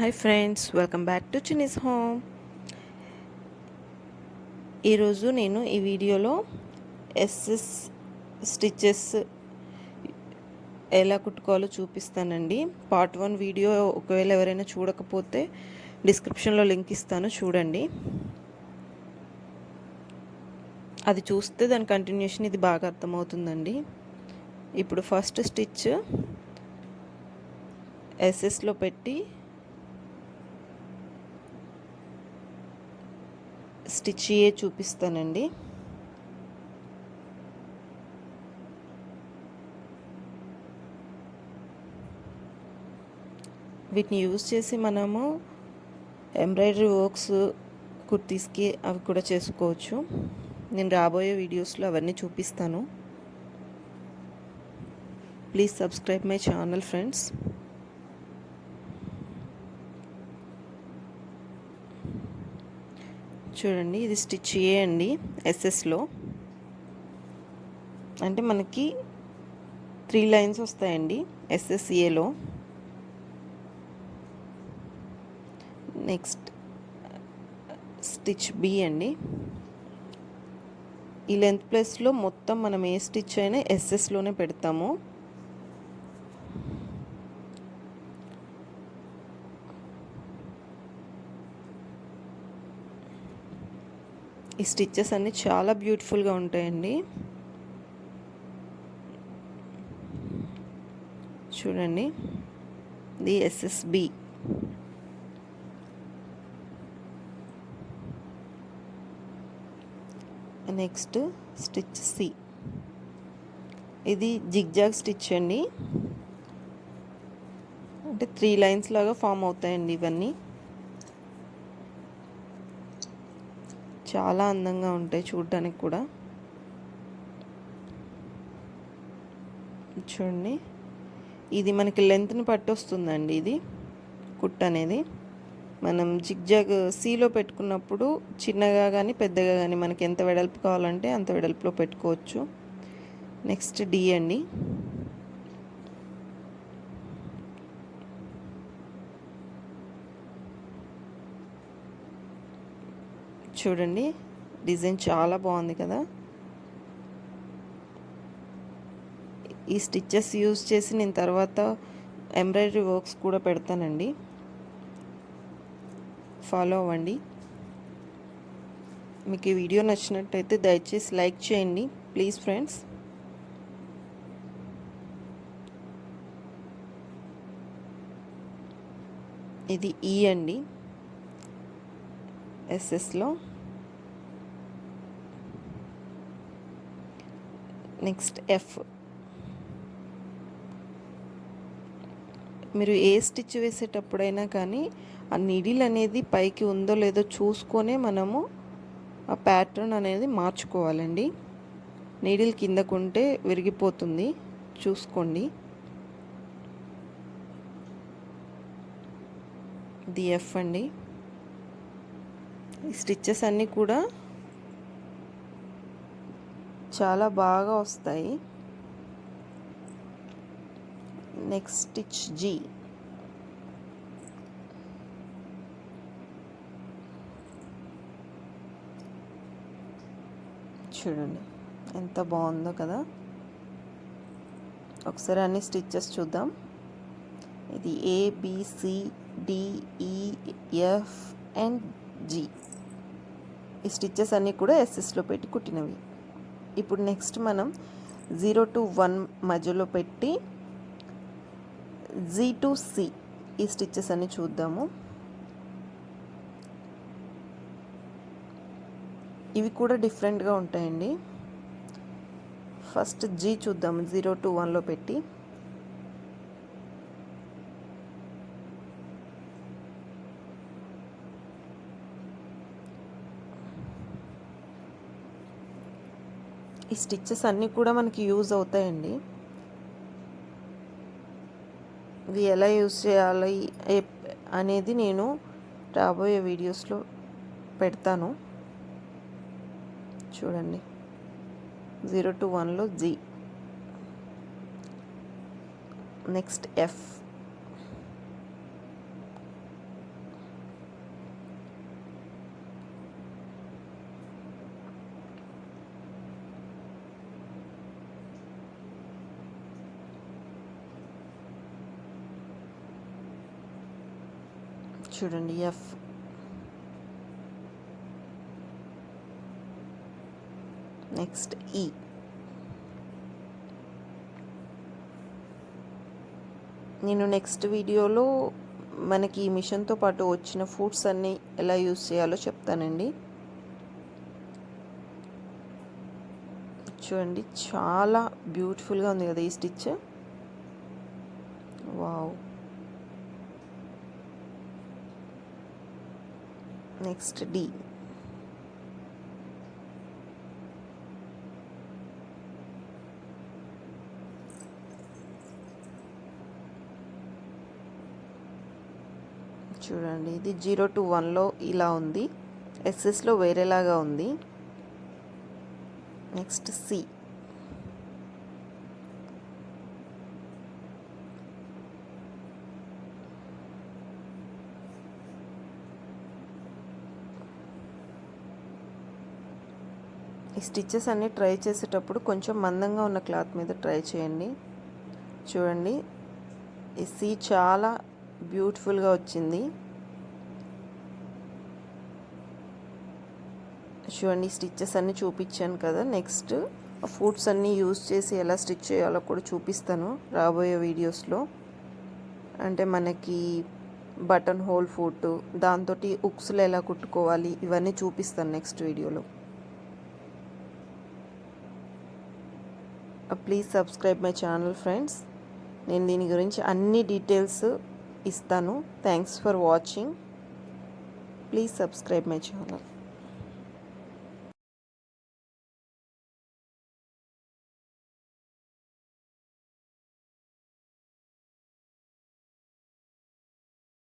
Hi friends, welcome back to Chinni's home. ఈరోజు నేను ఈ వీడియోలో ఎస్ఎస్ స్టిచెస్ ఎలా కుట్టుకోవాలో చూపిస్తానండి. పార్ట్ 1 వీడియో ఒకవేళ ఎవరైనా చూడకపోతే డిస్క్రిప్షన్లో లింక్ ఇస్తాను, చూడండి. అది చూస్తే దాని కంటిన్యూషన్ ఇది బాగా అర్థమవుతుందండి. ఇప్పుడు ఫస్ట్ స్టిచ్ ఎస్ఎస్లో పెట్టి స్టిచ్ చూపిస్తానండి. వీటిని యూజ్ చేసి మనము ఎంబ్రాయిడరీ వర్క్స్ కుర్తీస్కి అవి కూడా చేసుకోవచ్చు. నేను రాబోయే వీడియోస్లో అవన్నీ చూపిస్తాను. Please subscribe my channel friends. చూడండి, ఇది స్టిచ్ అండి. ఎస్ఎస్లో అంటే మనకి 3 లైన్స్ వస్తాయండి ఎస్ఎస్ఏలో. నెక్స్ట్ స్టిచ్ బి అండి. ఈ లెంత్ ప్లేస్లో మొత్తం మనం ఏ స్టిచ్ అయినా ఎస్ఎస్లోనే పెడతాము. ఈ స్టిచ్చెస్ అన్నీ చాలా బ్యూటిఫుల్గా ఉంటాయండి. చూడండి, ఇది ఎస్ఎస్బి. Next stitch C. ఇది జిగ్జాగ్ స్టిచ్ అండి. అంటే 3 లైన్స్ లాగా ఫామ్ అవుతాయండి ఇవన్నీ. చాలా అందంగా ఉంటాయి చూడడానికి కూడా. చూడండి, ఇది మనకి లెంత్ని పట్టి వస్తుందండి. ఇది కుట్ అనేది మనం జిగ్జాగ్ సీలో పెట్టుకున్నప్పుడు చిన్నగా కానీ పెద్దగా కానీ మనకి ఎంత వెడల్పు కావాలంటే అంత వెడల్పులో పెట్టుకోవచ్చు. నెక్స్ట్ డి అండి. చూడండి, డిజైన్ చాలా బాగుంది కదా. ఈ స్టిచ్చెస్ యూజ్ చేసి నేను తర్వాత ఎంబ్రాయిడరీ వర్క్స్ కూడా పెడతానండి, ఫాలో అవ్వండి. మీకు ఈ వీడియో నచ్చినట్టయితే దయచేసి లైక్ చేయండి ప్లీజ్ ఫ్రెండ్స్. ఇది ఈ అండి ఎస్ఎస్లో. Next F. మీరు ఏ స్టిచ్ వేసేటప్పుడైనా కానీ ఆ నీడిల్ అనేది పైకి ఉందో లేదో చూసుకొనే మనము ఆ ప్యాటర్న్ అనేది మార్చుకోవాలండి. నీడిల్ కిందకుంటే విరిగిపోతుంది, చూసుకోండి. ఇది ఎఫ్ అండి. ఈ స్టిచ్చెస్ అన్నీ కూడా చాలా బాగా వస్తాయి. Next stitch G. చూడండి ఎంత బాగుందో కదా. ఒకసారి అన్ని స్టిచ్చెస్ చూద్దాం. ఇది ABCDEF అండ్ G. ఈ స్టిచ్చెస్ అన్నీ కూడా ఎస్ఎస్లో పెట్టి కుట్టినవి. ఇప్పుడు నెక్స్ట్ మనం 0 to 1 మధ్యలో పెట్టి G to C ఈ స్టిచ్చెస్ అన్ని చూద్దాము. ఇవి కూడా డిఫరెంట్గా ఉంటాయండి. ఫస్ట్ G చూద్దాము. 0 to 1లో పెట్టి ఈ స్టిచ్చెస్ అన్నీ కూడా మనకి యూజ్ అవుతాయండి. ఇవి ఎలా యూజ్ చేయాలి అనేది నేను రాబోయే వీడియోస్లో పెడతాను, చూడండి. 0 to 1లో జీ. Next F. చూడండి ఎఫ్. నెక్స్ట్ ఈ. నేను నెక్స్ట్ వీడియోలో మనకి ఈ మిషన్తో పాటు వచ్చిన ఫుడ్స్ అన్నీ ఎలా యూస్ చేయాలో చెప్తానండి. చూడండి చాలా బ్యూటిఫుల్గా ఉంది కదా ఈ స్టిచ్. వావ్. Next D. చూడండి ఇది 0 to 1లో ఇలా ఉంది, ఎస్ఎస్లో వేరేలాగా ఉంది. Next C. ఈ స్టిచ్చెస్ అన్నీ ట్రై చేసేటప్పుడు కొంచెం మందంగా ఉన్న క్లాత్ మీద ట్రై చేయండి. చూడండి ఈ సి చాలా బ్యూటిఫుల్గా వచ్చింది. చూడండి స్టిచ్చెస్ అన్నీ చూపించాను కదా. నెక్స్ట్ ఫుడ్స్ అన్నీ యూస్ చేసి ఎలా స్టిచ్ చేయాలో కూడా చూపిస్తాను రాబోయే వీడియోస్లో. అంటే మనకి బటన్ హోల్ ఫుట్, దాంతో ఉక్స్లు ఎలా కుట్టుకోవాలి ఇవన్నీ చూపిస్తాను నెక్స్ట్ వీడియోలో. Please subscribe my channel friends. నేను దీని గురించి అన్ని డీటెయిల్స్ ఇస్తాను. Thanks for watching. Please subscribe my channel.